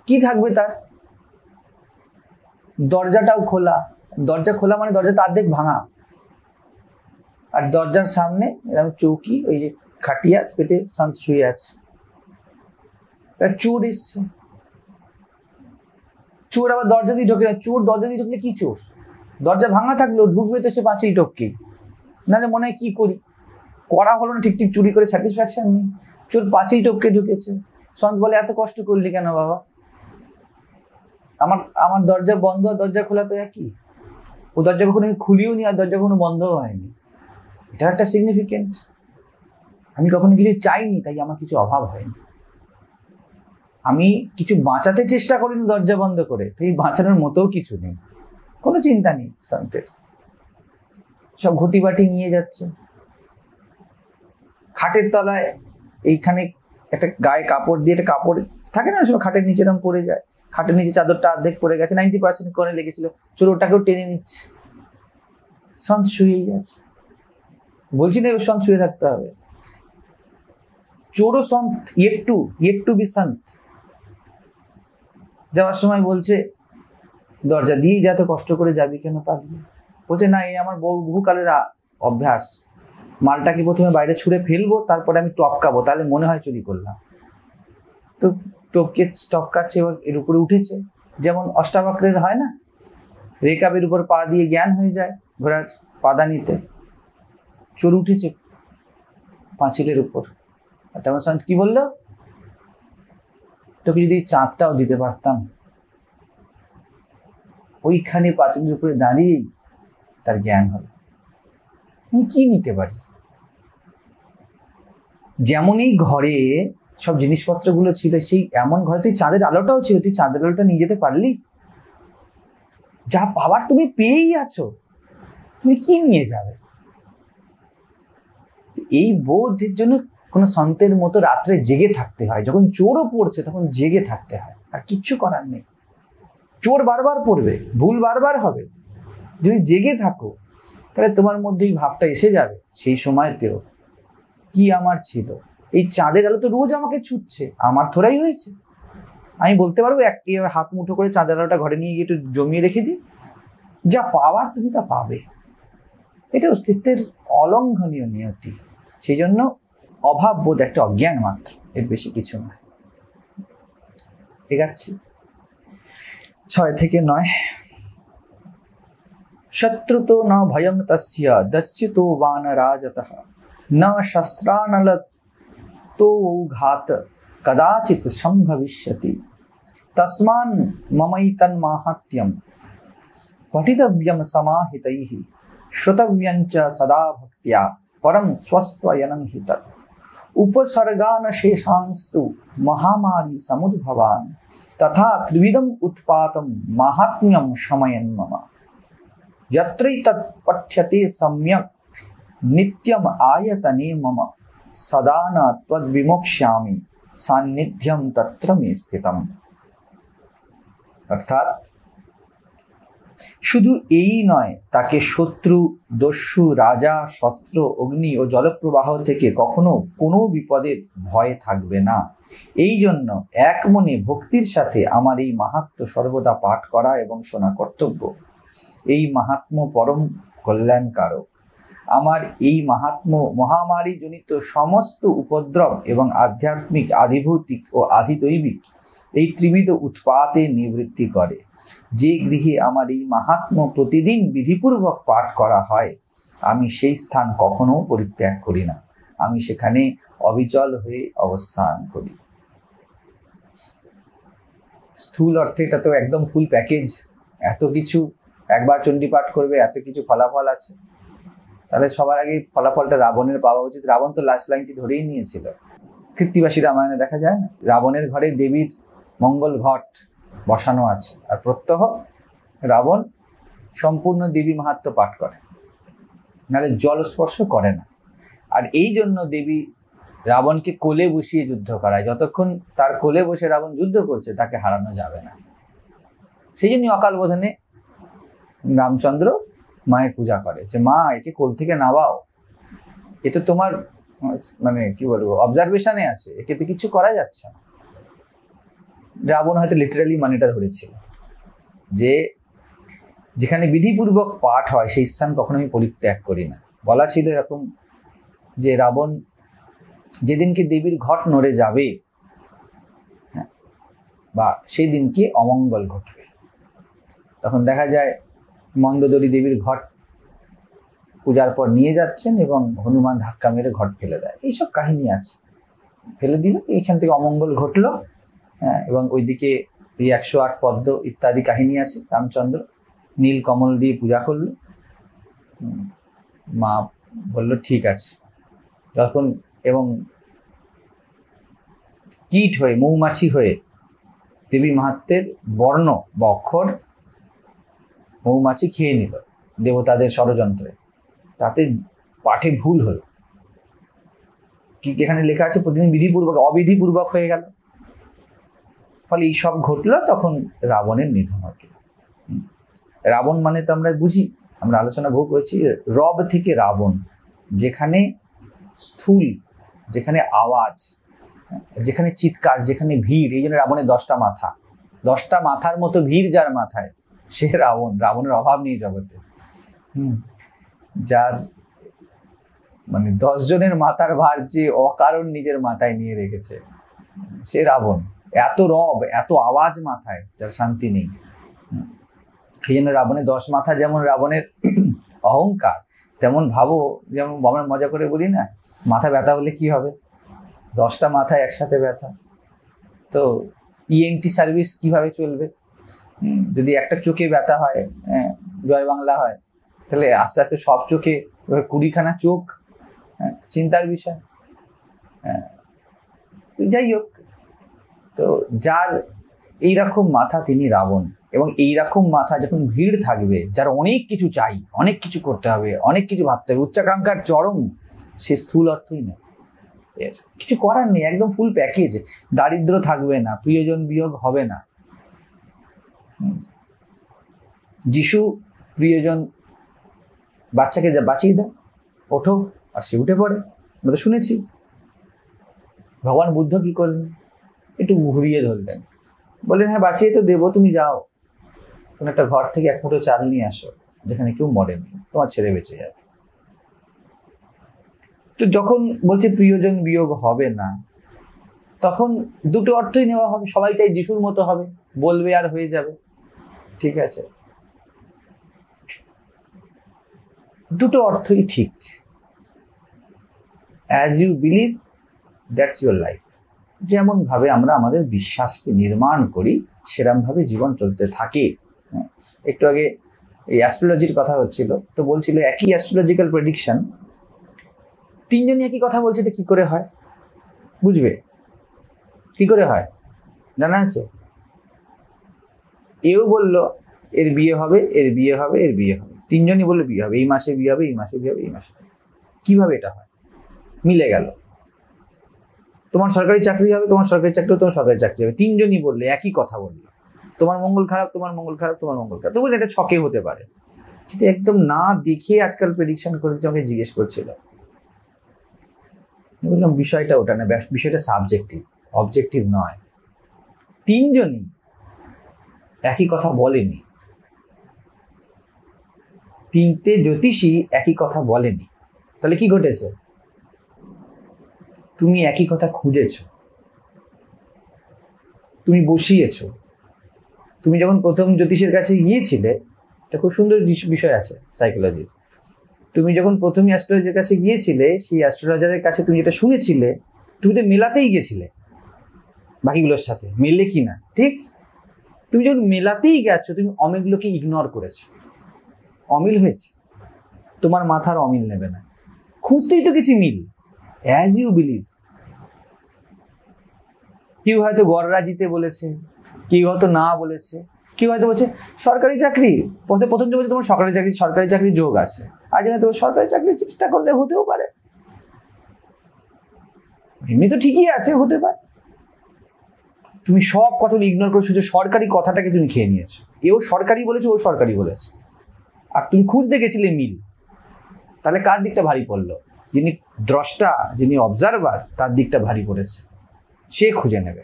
কি থাকবে তার? দরজাটাও খোলা, দরজা খোলা মানে দরজাটা অর্ধেক ভাঙা, আর দরজার সামনে এরকম চৌকি, ওই যে খাটিয়া পেটে শান্ত শুয়ে আছে। চোর এসছে, চোর আবার দরজা দিয়ে ঢোকে না। চোর দরজা দিয়ে ঢুকলে কি চোর? দরজা ভাঙা থাকলেও ঢুকবে তো সে পাঁচেই টপকে, নাহলে মনে হয় কি করি, করা হলো না ঠিক ঠিক, চুরি করে স্যাটিসফ্যাকশন নেই। চোর পাঁচেই টপকে ঢুকেছে। সন্ত বলে এত কষ্ট করলি কেন বাবা? আমার দরজা বন্ধ আর দরজা খোলা তো একই। ও দরজা কখনো আমি খুলিও নি, আর দরজা কখনো বন্ধও হয়নি। এটা একটা সিগনিফিকেন্ট। আমি কখনো কিছু চাইনি, তাই আমার কিছু অভাব হয়নি। আমি কিছু বাঁচাতে চেষ্টা করিনি দরজা বন্ধ করে, তাই বাঁচানোর মতোও কিছু নেই, কোনো চিন্তা নেই সন্তের। সব ঘটি বাটি নিয়ে যাচ্ছে। খাটের তলায় এইখানে একটা গায়ে কাপড় দিয়ে, একটা কাপড় থাকে না সব খাটের নিচে এরকম পড়ে যায়, খাটের নিচে চাদরটা অর্ধেক পড়ে গেছে, 90% করে লেগেছিল, চোর ওটাকেও টেনে নিচ্ছে। সন্ত শুয়েই গেছে। বলছি না সন্ত শুয়ে থাকতে হবে, চোরও সন্ত, একটু বি সন্ত। যাওয়ার সময় বলছে দরজা দিয়েই যা, তো কষ্ট করে যাবি কেন, পাবি? বলছে না, এই আমার বহুকালের অভ্যাস, মালটাকে প্রথমে বাইরে ছুঁড়ে ফেলবো, তারপরে আমি টপকাবো, তাহলে মনে হয় চুরি করলাম। তো টপকাচ্ছে, এর উপরে উঠেছে। যেমন অষ্টাবক্রের হয় না, রেকাবের উপর পা দিয়ে জ্ঞান হয়ে যায় ঘোড়ার পাদানিতে। চোর উঠেছে পাঁচিলের উপর, আর তেমন সন্ত কি বললো, তোকে যদি চাঁদটাও দিতে পারতাম, ওইখানে পাঁচিলের উপরে দাঁড়িয়েই তার জ্ঞান হলো। আমি কি নিতে পারি? যেমন এই ঘরে সব জিনিসপত্রগুলো ছিল, সেই এমন ঘরে তুই চাঁদের আলোটাও ছিল, তুই চাঁদের আলোটা নিয়ে যেতে পারলি? যা পাওয়ার তুমি পেয়েই আছো, তুমি কি নিয়ে যাবে? এই বোধের জন্য কোনো সন্তের মতো রাত্রে জেগে থাকতে হয়। যখন চোরও পড়ছে তখন জেগে থাকতে হয়, আর কিচ্ছু করার নেই। চোর বারবার পড়বে, ভুল বারবার হবে, যদি জেগে থাকো তাহলে তোমার মধ্যে এই ভাবটা এসে যাবে। সেই সময়তেও কি আমার ছিল, এই চাঁদের আলো তো রোজ আমাকে ছুটছে, আমার থোড়াই হয়েছে। আমি বলতে পারবো হাত মুঠো করে চাঁদের আলোটা ঘরে নিয়ে গিয়ে একটু জমিয়ে রেখে দিই, যা পাওয়ার তুমি তা পাবে। এটা অস্তিত্বের অলঙ্ঘনীয় নিয়তি। সেই জন্য অভাব বোধ একটা অজ্ঞান মাত্র, এর বেশি কিছু নয়। এগাচ্ছি 6 থেকে 9। শত্রুতো ন ভয়ং তস্য দস্যুতো বানরাজতঃ ন শস্ত্রানলতো ঘাত কদাচিৎ সম্ভবিষ্যতি তস্মান মমৈতন্মাহাত্ম্যম পঠিতব্যম সমাহিতৈঃ শ্রুতব্যং চ সদা ভক্ত্যা পরম স্বস্ত্বয়নং হি তৎ উপসর্গান শেষাংস্তু মহামারী সমুদ্ভবান তথা ত্রিবিধম উৎপাতম মাহাত্ম্যম সময়ন মম यत्रैतत् पठ्यते सम्यक् नित्यम् आयतने मम सदा न त्वद्विमोक्ष्यामि सान्निध्यम तत्र मे स्थितम। অর্থাৎ শুধু এই নয়, তাকে শত্রু, দস্যু, রাজা, শস্ত্র, অগ্নি ও জলপ্রবাহ থেকে কখনো কোনো বিপদের ভয় থাকবে না। এই জন্য এক মনে ভক্তির সাথে আমার এই মাহাত্ম্য সর্বদা পাঠ করা এবং শোনা কর্তব্য। এই মাহাত্ম্য পরম কল্যাণকারক। আমার এই মাহাত্ম্য মহামারী জনিত সমস্ত উপদ্রব এবং আধ্যাত্মিক, আধিভৌতিক ও আধিদৈবিক এই ত্রিবিধ উৎপাতে নিবৃত্তি করে। যে গৃহে আমার এই মাহাত্ম্য প্রতিদিন বিধিপূর্বক পাঠ করা হয়, আমি সেই স্থান কখনো পরিত্যাগ করি না, আমি সেখানে অবিচল হয়ে অবস্থান করি। স্থূল অর্থে এটা তো একদম ফুল প্যাকেজ, এত কিছু। একবার চণ্ডী পাঠ করবে, এত কিছু ফলাফল আছে। তাহলে সবার আগে ফলাফলটা রাবণের পাওয়া উচিত। রাবণ তো লাস্ট লাইনটি ধরেই নিয়েছিল। কৃত্তিবাসী রামায়ণে দেখা যায় না, রাবণের ঘরে দেবীর মঙ্গল ঘট বসানো আছে, আর প্রত্যহ রাবণ সম্পূর্ণ দেবী মাহাত্ম্য পাঠ করে, নাহলে জল স্পর্শ করে না। আর এই জন্য দেবী রাবণকে কোলে বসিয়ে যুদ্ধ করায়। যতক্ষণ তার কোলে বসে রাবণ যুদ্ধ করছে, তাকে হারানো যাবে না। সেই জন্য অকাল বোধনে রামচন্দ্র মায়ের পূজা করে, যে মা একে কোল থেকে নামাও, এ তো তোমার মানে কি বলবো অবজারভেশনে আছে, একে তো কিছু করা যাচ্ছে না। রাবণ হয়তো লিটারালি মানেটা ধরেছিল যে যেখানে বিধিপূর্বক পাঠ হয় সেই স্থান কখনো আমি পরিত্যাগ করি না। বলা ছিল এরকম যে রাবণ যেদিনকে দেবীর ঘট নড়ে যাবে, হ্যাঁ, বা সেই দিনকে অমঙ্গল ঘটবে। তখন দেখা যায় মন্দোদরী দেবীর ঘট পূজার পর নিয়ে যাচ্ছেন এবং হনুমান ধাক্কা মেরে ঘট ফেলে দেয়। এইসব কাহিনী আছে, ফেলে দিল, এইখান থেকে অমঙ্গল ঘটলো। হ্যাঁ, এবং ওইদিকে এই 108 পদ্ম ইত্যাদি কাহিনী আছে। রামচন্দ্র নীল কমল দিয়ে পূজা করলো, মা বলল ঠিক আছে। যখন এবং কীট হয়ে, মৌমাছি হয়ে দেবী মাহাত্ম্যের বর্ণ বা অক্ষর মৌমাছি খেয়ে নিল দেবতাদের ষড়যন্ত্রে, তাতে পাঠে ভুল হলো। কি এখানে লেখা আছে প্রতিদিন বিধিপূর্বক অবিধিপূর্বক হয়ে গেল, ফলে এই সব ঘটলো। তখন রাবণের নিধন ঘটল। রাবণ মানে তো আমরা বুঝি, আমরা আলোচনা বহু করেছি, রব থেকে রাবণ, যেখানে স্থূল, যেখানে আওয়াজ, যেখানে চিৎকার, যেখানে ভিড়। এই জন্য রাবণের 10টা মাথা, 10টা মাথার মতো ভিড় যার মাথায়, সে রাবণ। রাবণের অভাব নেই জগতে। যার মানে 10 জনের মাথার ভার যে অকারণ নিজের মাথায় নিয়ে রেখেছে, সে রাবণ। এত রব, এত আওয়াজ মাথায়, যার শান্তি নেই। সেই জন্য রাবণের 10 মাথা। যেমন রাবণের অহংকার, তেমন ভাবো, যেমন আমরা মজা করে বলি না, মাথা ব্যথা হলে কি হবে, 10টা মাথা একসাথে ব্যথা। তো ইএনটি সার্ভিস কিভাবে চলবে? যদি একটা চোখে ব্যথা হয়, জয় বাংলা হয়, তাহলে আস্তে আস্তে সব চোখে 20খানা চোখ, চিন্তার বিষয়। তো যাই হোক, তো যার এইরকম মাথা তিনি রাবণ। এবং এইরকম মাথা যখন ভিড় থাকবে, যার অনেক কিছু চাই, অনেক কিছু করতে হবে, অনেক কিছু ভাবতে হবে, উচ্চাকাঙ্ক্ষার চরম, সে স্থূল অর্থই না, এর কিছু করার নেই, একদম ফুল প্যাকেজ। দারিদ্র থাকবে না, প্রিয়জন বিয়োগ হবে না। যিশু প্রিয়জন বাচ্চাকে যা বাঁচিয়ে দেয়, ওঠো, আর সে উঠে পড়ে, আমরা তো শুনেছি। ভগবান বুদ্ধ কি করলেন? একটু ঘুরিয়ে ধরলেন, বললেন হ্যাঁ বাঁচিয়ে তো দেবো, তুমি যাও কোনো একটা ঘর থেকে 1 মুঠো চাল নিয়ে আসো যেখানে কেউ মরেনি, তোমার ছেলে বেঁচে যাবে। তো যখন বলছে প্রিয়জন বিয়োগ হবে না, তখন দুটো অর্থই নেওয়া হবে। সবাই চাই যিশুর মতো হবে, বলবে আর হয়ে যাবে, ঠিক আছে। দুটো অর্থই ঠিক। As you believe that's your life. যেমন ভাবে আমরা আমাদের বিশ্বাসকে নির্মাণ করি সেরকম ভাবে জীবন চলতে থাকে। একটু আগে এই অ্যাস্ট্রোলজির কথা হচ্ছিল, তো বলছিল একই অ্যাস্ট্রোলজিক্যাল প্রেডিকশন তিনজনই একই কথা বলছে, তো কি করে হয় বুঝবে? কি করে হয় জানা আছে? এও বলল এর বিয়ে হবে, এর বিয়ে হবে, এর বিয়ে হবে, তিনজনই বললো বিয়ে হবে, এই মাসে বিয়ে হবে, এই মাসে বিয়ে হবে, এই মাসে। কিভাবে এটা হয়? মিলে গেল। তোমার সরকারি চাকরি হবে, তোমার সরকারি চাকরি, তোমার সরকারি চাকরি হবে, তিনজনই বললে একই কথা বললো। তোমার মঙ্গল খারাপ, তোমার মঙ্গল খারাপ, তোমার মঙ্গল খারাপ। তো বলে এটা ছকে হতে পারে, কিন্তু একদম না দেখে আজকাল প্রেডিকশন করে আমাকে জিজ্ঞেস করছিল। বললাম বিষয়টা ওটা না, বিষয়টা সাবজেক্টিভ, অবজেক্টিভ নয়। তিনজনই একই কথা বলেনি, তিনটে জ্যোতিষী একই কথা বলেনি। তাহলে কি ঘটেছে? তুমি একই কথা খুঁজেছ, তুমি বসিয়েছ। তুমি যখন প্রথম জ্যোতিষের কাছে গিয়েছিলে, এটা খুব সুন্দর বিষয় আছে সাইকোলজির, তুমি যখন প্রথমে অ্যাস্ট্রোলজারের কাছে গিয়েছিলে, সেই অ্যাস্ট্রোলজারের কাছে তুমি যেটা শুনেছিলে তুমি তো মেলাতেই গেছিলে বাকিগুলোর সাথে, মেলে কি না? ঠিক। তুমি যখন মেলাতেই গেছো, তুমি অমিলগুলোকে ইগনোর করেছো। অমিল হয়েছে, তোমার মাথার অমিল নেবে না, খুঁজতেই তো কিছু মিল। As you believe. কেউ হয়তো গড়রাজিতে বলেছে, কেউ হয়তো না বলেছে, কেউ হয়তো বলছে সরকারি চাকরি, প্রথম যে বলছে তোমার সরকারি চাকরি যোগ আছে, আর জানে তোমার সরকারি চাকরির চেষ্টা করলে হতেও পারে, এমনি তো ঠিকই আছে, হতে পারে। তুমি সব কথা ইগনোর করে শুধু সরকারি কথাটাকে তুমি খেয়ে নিয়েছো। এও সরকারি বলেছে, ও সরকারি বলেছে, আর তুমি খুঁজতে গেছিলে মিল। তাহলে কার দিকটা ভারী পড়লো? যিনি দ্রষ্টা, যিনি অবজারভার, তার দিকটা ভারী পড়েছে, সে খুঁজে নেবে।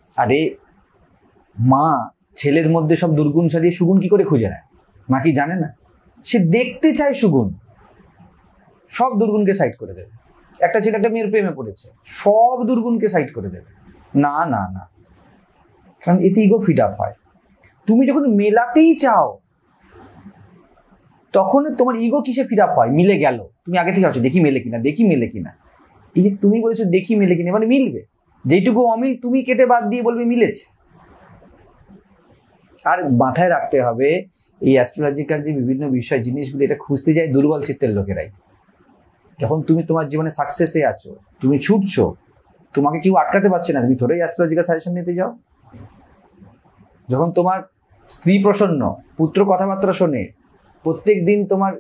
আরে মা ছেলের মধ্যে সব দুর্গুণ সারিয়ে সুগুণ কি করে খুঁজে নেয়? মা কি জানে না? সে দেখতে চায় সুগুণ, সব দুর্গুণকে সাইড করে দেবে। একটা ছেলে একটা মেয়ের প্রেমে পড়েছে, সব দুর্গুণকে সাইড করে দেবে। না না না, কারণ এতে ইগো ফিড আপ হয়। তুমি যখন মেলাতেই চাও, তখন তোমার ইগো কিসে ফিড আপ হয়? মিলে গেল। তুমি আগে থেকে ভাবছো দেখি মেলে কিনা, দেখি মেলে কিনা। এই যে তুমি বলেছো দেখি মেলে কিনা, মানে মিলবে। যেটুকু অমিল তুমি কেটে বাদ দিয়ে বলবে মিলেছে। আর মাথায় রাখতে হবে, এই অ্যাস্ট্রোলজিক্যাল যে বিভিন্ন বিষয় জিনিসগুলো, এটা খুঁজতে যায় দুর্বল চিত্তের লোকেরাই। যখন তুমি তোমার জীবনে সাকসেসে আছো, তুমি ছুটছো, তোমাকে কেউ আটকাতে পারছে না, তুমি ধরেই অ্যাস্ট্রোলজিক্যাল সাজেশন নিতে যাও। যখন তোমার স্ত্রী প্রসন্ন, পুত্র কথাবার্তা শোনে, প্রত্যেক দিন তোমার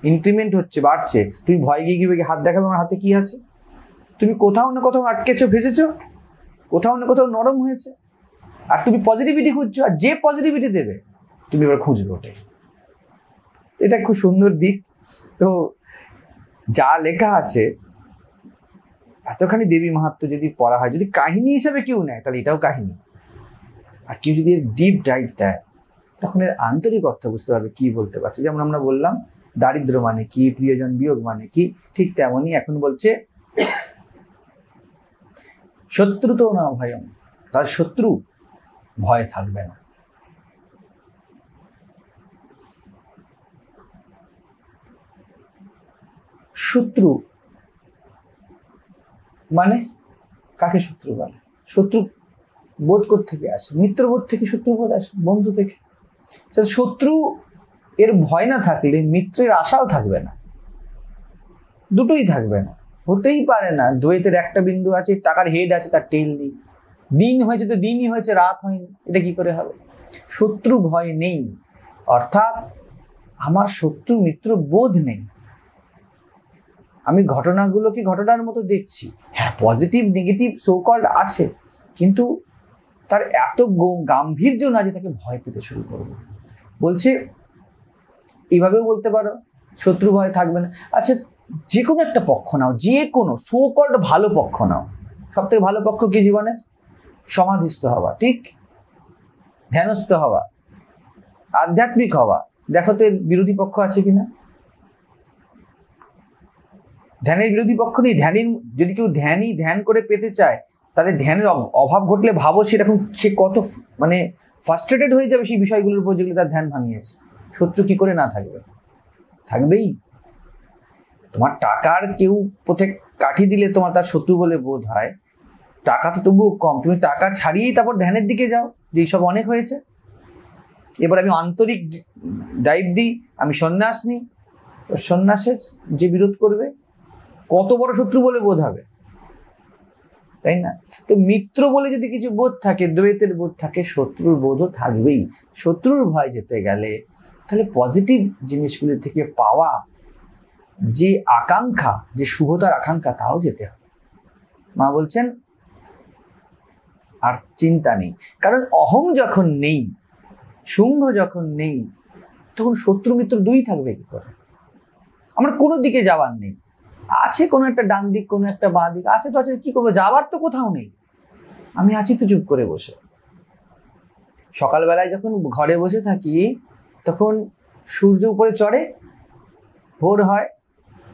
ইনক্রিমেন্ট হচ্ছে, বাড়ছে, তুমি ভয় গিয়ে গিয়ে হাত দেখাবে আমার হাতে কি আছে? তুমি কোথাও না কোথাও আটকেছো, ভেসেছো, কোথাও না কোথাও নরম হয়েছে, আর তুমি পজিটিভিটি খুঁজছো। আর যে পজিটিভিটি দেবে তুমি এবার খুঁজবে ওটাই। এটা খুব সুন্দর দিক। তো যা লেখা আছে, এতখানি দেবী মাহাত্ম্য যদি পড়া হয়, যদি কাহিনী হিসাবে কেউ নেয়, তাহলে এটাও কাহিনী। আর কেউ যদি এর ডিপ ডাইভ দেয়, তখন এর আন্তরিক অর্থ বুঝতে পারবে কি বলতে পারছে। যেমন আমরা বললাম দারিদ্র মানে কি, প্রিয়জন বিয়োগ মানে কি, ঠিক তেমনই এখন বলছে শত্রু তো না ভয়ম, তার শত্রু ভয় থাকবে না। শত্রু মানে কাকে শত্রু বলে? শত্রু বোধ থেকে আসে, মিত্রবোধ থেকে শত্রুবোধ আসে, বন্ধু থেকে। শত্রু এর ভয় না থাকলে মিত্রের আশাও থাকবে না, দুটোই থাকবে না, হতেই পারে না। দ্বৈতের একটা বিন্দু আছে, টাকার হেড আছে, তার টেল নেই। দিন হয়েছে তো দিনই হয়েছে, রাত হয়নি, এটা কি করে হবে? শত্রু ভয় নেই, অর্থাৎ আমার শত্রু মিত্র বোধ নেই। আমি ঘটনাগুলোকে ঘটনার মতো দেখছি, হ্যাঁ পজিটিভ নেগেটিভ সো-কল্ড আছে, কিন্তু তার এত গাম্ভীর্য না যে তাকে ভয় পেতে শুরু করবো। বলছে এইভাবেও বলতে পারো শত্রু ভয় থাকবে না। আচ্ছা, যে কোনো একটা পক্ষ নাও, যে কোনো সো-কল্ড ভালো পক্ষ নাও। সব থেকে ভালো পক্ষ কি জীবনে? সমাধিস্থ হওয়া, ঠিক, ধ্যানস্থ হওয়া, আধ্যাত্মিক হওয়া। দেখো তো এর বিরোধী পক্ষ আছে কিনা? ধ্যানের বিরোধী পক্ষ নেই। ধ্যানের, যদি কেউ ধ্যান করে পেতে চায়, তাহলে ধ্যানের অভাব ঘটলে ভাবো সেরকম সে কত মানে ফ্রাস্ট্রেটেড হয়ে যাবে সেই বিষয়গুলোর উপর যেগুলো তার ধ্যান ভাঙিয়েছে। শত্রু কি করে না থাকবে? থাকবেই। তোমার টাকার কেউ পথে কাঠি দিলে তোমার তার শত্রু বলে বোধ হয়, টাকা তো তবুও কম, তুমি টাকা ছাড়িয়েই তারপর ধ্যানের দিকে যাও যে এইসব অনেক হয়েছে, এবার আমি আন্তরিক দায়িত্ব দিই, আমি সন্ন্যাস নিই। সন্ন্যাসের যে বিরোধ করবে কত বড় শত্রু বলে বোধ হবে, তাই না? তো মিত্র বলে যদি কিছু বোধ থাকে, দ্বৈতের বোধ থাকে, শত্রুর বোধও থাকবেই। শত্রুর ভয় যেতে গেলে তাহলে পজিটিভ জিনিসগুলি থেকে পাওয়া যে আকাঙ্ক্ষা, যে শুভতার আকাঙ্ক্ষা, তাও যেতে হবে। মা বলছেন আর চিন্তা নেই, কারণ অহং যখন নেই, শুঙ্গ যখন নেই, তখন শত্রু মিত্র দুই থাকবে কি করে? আমার কোনো দিকে যাওয়ার নেই, আছে কোনো একটা ডান দিক, কোনো একটা বাঁ দিক আছে, তো আছে, কি করবো? যাওয়ার তো কোথাও নেই, আমি আছি তো চুপ করে বসে। সকালবেলায় যখন ঘরে বসে থাকি তখন সূর্য উপরে চড়ে, ভোর হয়,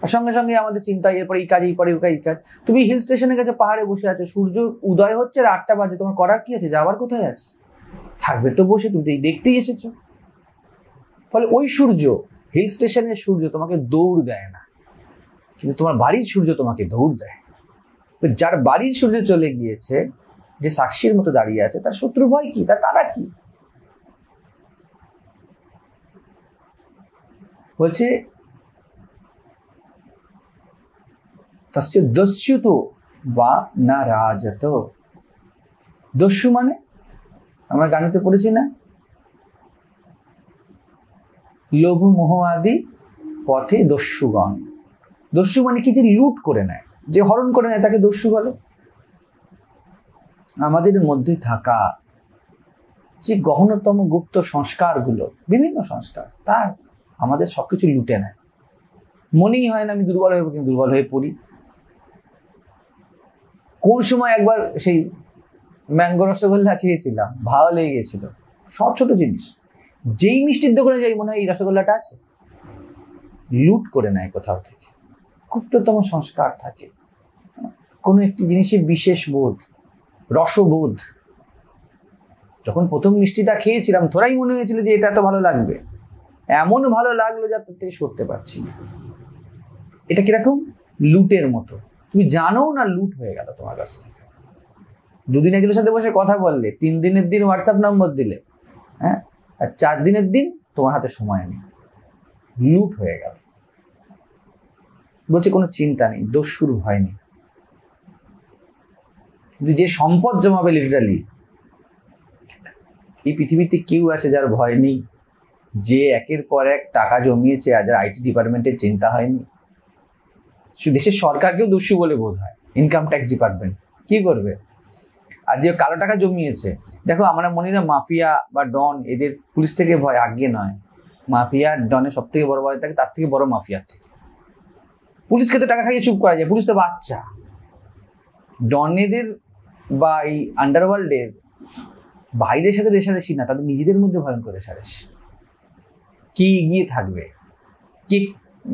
আর সঙ্গে সঙ্গে আমাদের চিন্তা, এরপরে এই কাজ, এরপরে এই কাজ। তুমি হিল স্টেশনের কাছে পাহাড়ে বসে আছো, সূর্য উদয় হচ্ছে আর 8টা বাজে, তোমার করার কি আছে? যাওয়ার কোথায় আছে? থাকবে তো বসে, তুমি তো এই দেখতেই এসেছো। ফলে ওই সূর্য, হিল স্টেশনের সূর্য তোমাকে দৌড় দেয় না, কিন্তু তোমার বাড়ির সূর্য তোমাকে দৌড় দেয়। তো যার বাড়ির সূর্য চলে গিয়েছে, যে সাক্ষীর মতো দাঁড়িয়ে আছে, তার শত্রু ভয় কি? তারা কি বলছে? তস্য দস্যুত বা না রাজত। দস্যু মানে আমরা গানেতে পড়েছি না, লোভ মোহ আদি পথে দস্যুগণ। দস্যু মানে কি? যে লুট করে নেয়, যে হরণ করে নেয়, তাকে দস্যু বলে। আমাদের মধ্যে থাকা যে গহনতম গুপ্ত সংস্কারগুলো, বিভিন্ন সংস্কার, তার আমাদের সবকিছু লুটে নেয়। মনেই হয় না আমি দুর্বল হয়ে পড়ি, দুর্বল হয়ে পড়ি। কোন সময় একবার সেই ম্যাঙ্গো রসগোল্লা খেয়েছিলাম, ভালো লেগে গেছিল, সব ছোট জিনিস, যেই মিষ্টির দোকানে যাই মনে হয় এই রসগোল্লাটা আছে। লুট করে নেয় কোথাও থেকে, গুপ্ততম সংস্কার থাকে, কোনো একটি জিনিসের বিশেষ বোধ, রসবোধ। যখন প্রথম মিষ্টিটা খেয়েছিলাম, থোড়াই মনে হয়েছিল যে এটা এত ভালো লাগবে, এমন ভালো লাগলো যা তার থেকে সরতে পারছি না। এটা কিরকম? লুটের মতো, তুমি জানো না লুট হয়ে গেল তোমার কাছ থেকে। দুদিন একজনের সাথে বসে কথা বললে, 3 দিনের দিন হোয়াটসঅ্যাপ নম্বর দিলে, হ্যাঁ, আর 4 দিনের দিন তোমার হাতে সময় নেই, লুট হয়ে গেল। বলছে কোনো চিন্তা নেই, দস্যুর ভয় নেই। কিন্তু যে সম্পদ জমাবে, লিটারালি এই পৃথিবীতে কেউ আছে যার ভয় নেই? যে একের পর এক টাকা জমিয়েছে, আর যার আইটি ডিপার্টমেন্টের চিন্তা হয়নি। দেশের সরকারকেও দস্যু বলে বোধ হয়, ইনকাম ট্যাক্স ডিপার্টমেন্ট কি করবে? আর যে কালো টাকা জমিয়েছে, দেখো আমরা মনে না মাফিয়া বা ডন, এদের পুলিশ থেকে ভয় আগে নয়। মাফিয়া ডনের সব থেকে বড় ভয় থাকে তার থেকে বড় মাফিয়ার থেকে। পুলিশকে তো টাকা খাইয়ে চুপ করা যায়, পুলিশ তো বাচ্চা। ডনেদের বা এই আন্ডারওয়ার্ল্ডের বাইরের সাথে রেশারেশি না, তাদের নিজেদের মধ্যে ভয়ঙ্কর রেশারেশি। কি এগিয়ে থাকবে, কি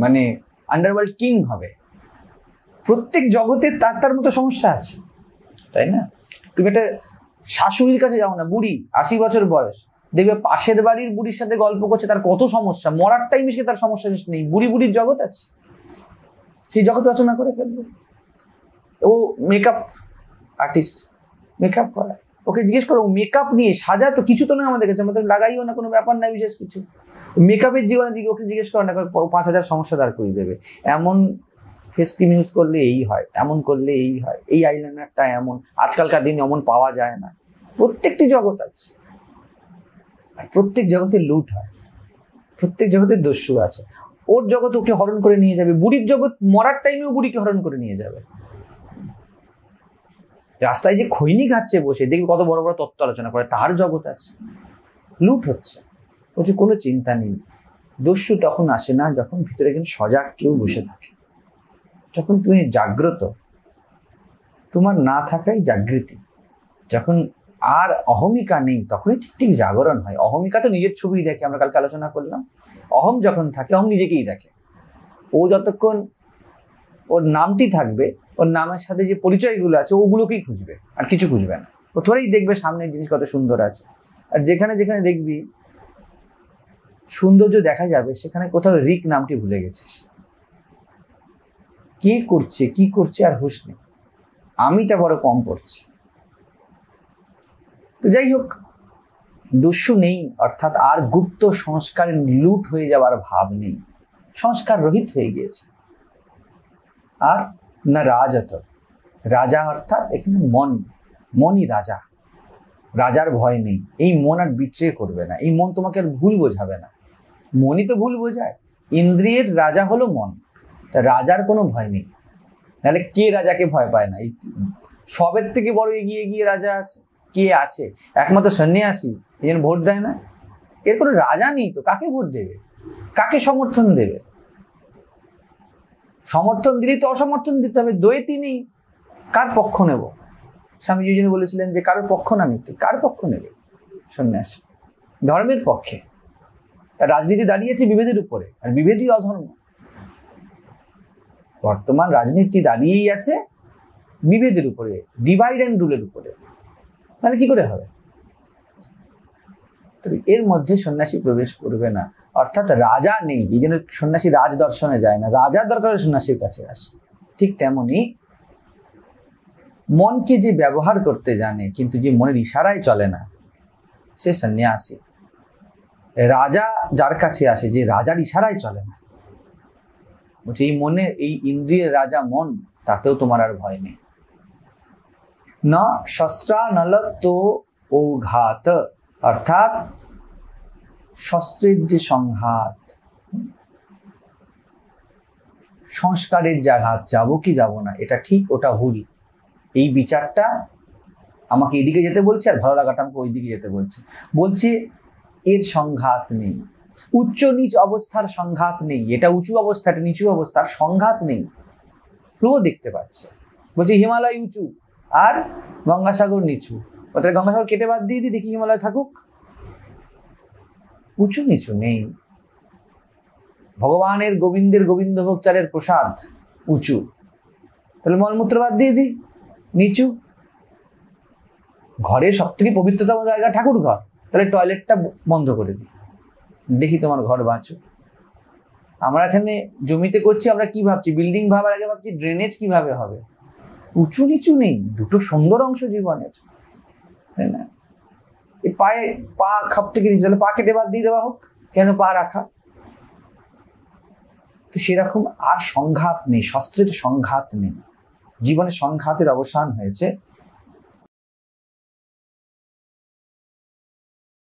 মানে আন্ডারওয়ার্ল্ড কিং হবে। প্রত্যেক জগতের তার তার মতো সমস্যা আছে, তাই না? তুমি একটা শাশুড়ির কাছে যাও না, বুড়ি 80 বছর বয়স, দেখবে পাশের বাড়ির বুড়ির সাথে গল্প করছে, তার কত সমস্যা, মরার টাইমে সে তার সমস্যা শেষ নেই। বুড়ির জগৎ আছে, সেই জগৎ রচনা করে ফেলবে। ও মেকআপ আর্টিস্ট, মেকআপ করা, ওকে জিজ্ঞেস করো মেকআপ নিয়ে সাজা তো কিছু তো নয় আমাদের কাছে, আমাদের লাগাইও না, কোনো ব্যাপার নাই বিশেষ কিছু। মেকআপের জীবনে ওকে জিজ্ঞেস করো না, 5000 সমস্যা দাঁড় করিয়ে দেবে। এমন ফেস ক্রিম ইউজ করলে এই হয়, এমন করলে এই হয়, এই আইলাইনারটা এমন, আজকালকার দিনে এমন পাওয়া যায় না। প্রত্যেকটি জগৎ আছে, আর প্রত্যেক জগতে লুট হয়, প্রত্যেক জগতে দস্যু আছে। ওর জগৎ ওকে হরণ করে নিয়ে যাবে, বুড়ির জগৎ মরার টাইমেও বুড়িকে হরণ করে নিয়ে যাবে। রাস্তায় যে খৈনি খাচ্ছে বসে, দেখবি কত বড় বড় তত্ত্ব আলোচনা করে, তার জগৎ আছে, লুট হচ্ছে। ওতে কোনো চিন্তা নেই। দস্যু তখন আসে না যখন ভিতরে একজন সজাগ কেউ বসে থাকে, যখন তুমি জাগ্রত, তোমার না থাকাই জাগৃতি। যখন আর অহমিকা নেই, তখনই ঠিক ঠিক জাগরণ হয়। অহমিকা তো নিজের ছবি দেখে, আমরা কালকে আলোচনা করলাম। অহম যখন থাকে, অহম নিজেকেই দেখে। ও যতক্ষণ ওর নামটি থাকবে, ওর নামের সাথে যে পরিচয়গুলো আছে ওগুলোকেই খুঁজবে, আর কিছু খুঁজবে না। ও থোড়াই দেখবে সামনের জিনিস কত সুন্দর আছে। আর যেখানে যেখানে দেখবি সৌন্দর্য দেখা যাবে, সেখানে কোথাও রিক নামটি ভুলে গেছিস। কে করছে কি করছে আর হুঁশ নেই, আমিটা বড় কম পড়ছি। তো যাই হোক, দস্যু নেই, অর্থাৎ আর গুপ্ত সংস্কারের লুট হয়ে যাওয়ার ভাব নেই, সংস্কার রহিত হয়ে গিয়েছে। আর না রাজত, রাজা অর্থাৎ এখানে মন, মনই রাজা, রাজার ভয় নেই। এই মন আর বিট্রে করবে না, এই মন তোমাকে আর ভুল বোঝাবে না। মনই তো ভুল বোঝায়, ইন্দ্রিয়ের রাজা হলো মন, তা রাজার কোনো ভয় নেই। নাহলে কে রাজাকে ভয় পায় না? এই সবের থেকে বড় এগিয়ে এগিয়ে রাজা আছে, কে আছে? একমাত্র সন্ন্যাসী, এই জন্য ভোট দেয় না। এর কোনো রাজা নেই তো, কাকে ভোট দেবে, কাকে সমর্থন দেবে? সমর্থন দিলেই তো অসমর্থন দিতে হবে, দ্বৈতই নেই। কার পক্ষ নেব? স্বামীজি যিনি বলেছিলেন যে কারোর পক্ষ না নিতে, কার পক্ষ নেবে সন্ন্যাসী? ধর্মের পক্ষে। রাজনীতি দাঁড়িয়েছে বিভেদের উপরে, আর বিভেদই অধর্ম। বর্তমান রাজনীতি দাঁড়িয়েই আছে বিভেদের উপরে, ডিভাইড অ্যান্ড রুলের উপরে। তাহলে কি করে হবে? এর মধ্যে সন্ন্যাসী প্রবেশ করবে না, অর্থাৎ রাজা নেই, এই জন্য সন্ন্যাসী রাজ দর্শনে যায় না, রাজার দরকার সন্ন্যাসীর কাছে আসে। ঠিক তেমনি মনকে যে ব্যবহার করতে জানে কিন্তু যে মনের ইশারায় চলে না, সে সন্ন্যাসী। রাজা যার কাছে আসে, যে রাজার ইশারায় চলে না, বলছে এই মনে, এই ইন্দ্রিয়ের রাজা মন, তাতেও তোমার আর ভয় নেই। না শস্ত্রানল তো ও ঘাত, অর্থাৎ শস্ত্রের যে সংঘাত, সংস্কারের যে আঘাত, যাবো কি যাব না, এটা ঠিক ওটা ভুল, এই বিচারটা আমাকে এদিকে যেতে বলছে আর ভালো লাগাটা আমাকে ওই দিকে যেতে বলছে। বলছে এর সংঘাত নেই, উচ্চ নিচ অবস্থার সংঘাত নেই, এটা উঁচু অবস্থা এটা নিচু অবস্থার সংঘাত নেই, ফ্লো দেখতে পাচ্ছে। বলছে হিমালয় উঁচু আর গঙ্গাসাগর নিচু, অর্থাৎ গঙ্গাসাগর কেটে বাদ দিয়ে দিই, দেখি হিমালয় থাকুক। উঁচু নিচু নেই। ভগবানের গোবিন্দের গোবিন্দভোগ চালের প্রসাদ উঁচু, তাহলে মলমূত্র বাদ দিয়ে দিই, নিচু। ঘরের সব থেকে পবিত্রতম জায়গা ঠাকুর ঘর, তাহলে টয়লেটটা বন্ধ করে দিই, দেখি তোমার ঘর বাঁচো। আমরা এখানে জমিতে করছি, আমরা কি ভাবছি? বিল্ডিং ভাবার আগে ভাবছি ড্রেনেজ কিভাবে হবে। উঁচু নিচু নেই, দুটো সুন্দর অংশ জীবনের, তাই না? এই পায়ে পা খাপ থেকে নিচে, তাহলে পা কেটে বাদ দিয়ে দেওয়া হোক, কেন পা রাখা? তো সেরকম আর সংঘাত নেই, শস্ত্রের সংঘাত নেই, জীবনে সংঘাতের অবসান হয়েছে।